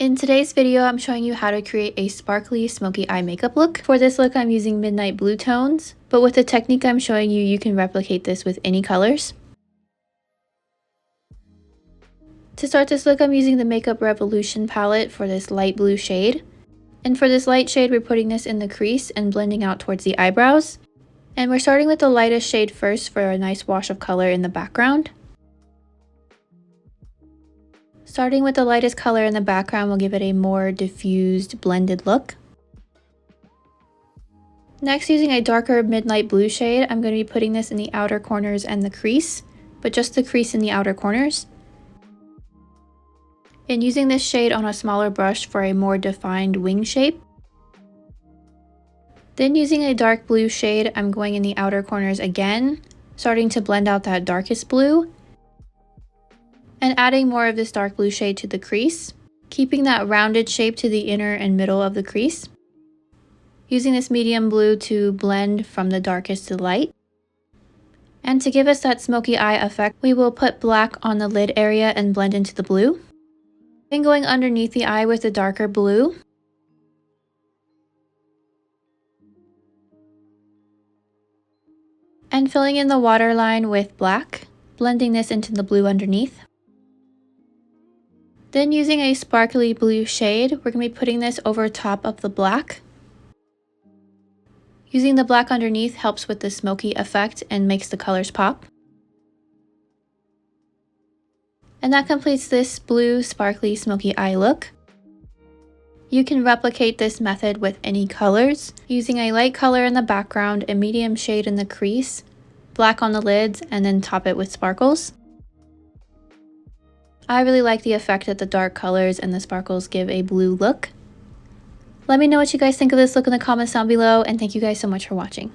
In today's video, I'm showing you how to create a sparkly smoky eye makeup look. For this look, I'm using midnight blue tones, but with the technique I'm showing you, you can replicate this with any colors. To start this look, I'm using the Makeup Revolution palette for this light blue shade. And for this light shade, we're putting this in the crease and blending out towards the eyebrows. And we're starting with the lightest shade first for a nice wash of color in the background. Starting with the lightest color in the background will give it a more diffused, blended look. Next, using a darker midnight blue shade, I'm going to be putting this in the outer corners and the crease, but just the crease in the outer corners. And using this shade on a smaller brush for a more defined wing shape. Then using a dark blue shade, I'm going in the outer corners again, starting to blend out that darkest blue. And adding more of this dark blue shade to the crease, keeping that rounded shape to the inner and middle of the crease. Using this medium blue to blend from the darkest to light. And to give us that smoky eye effect, we will put black on the lid area and blend into the blue. Then going underneath the eye with the darker blue. And filling in the waterline with black, blending this into the blue underneath. Then using a sparkly blue shade, we're going to be putting this over top of the black. Using the black underneath helps with the smoky effect and makes the colors pop. And that completes this blue sparkly smoky eye look. You can replicate this method with any colors, using a light color in the background, a medium shade in the crease, black on the lids, and then top it with sparkles. I really like the effect that the dark colors and the sparkles give a blue look. Let me know what you guys think of this look in the comments down below, and thank you guys so much for watching.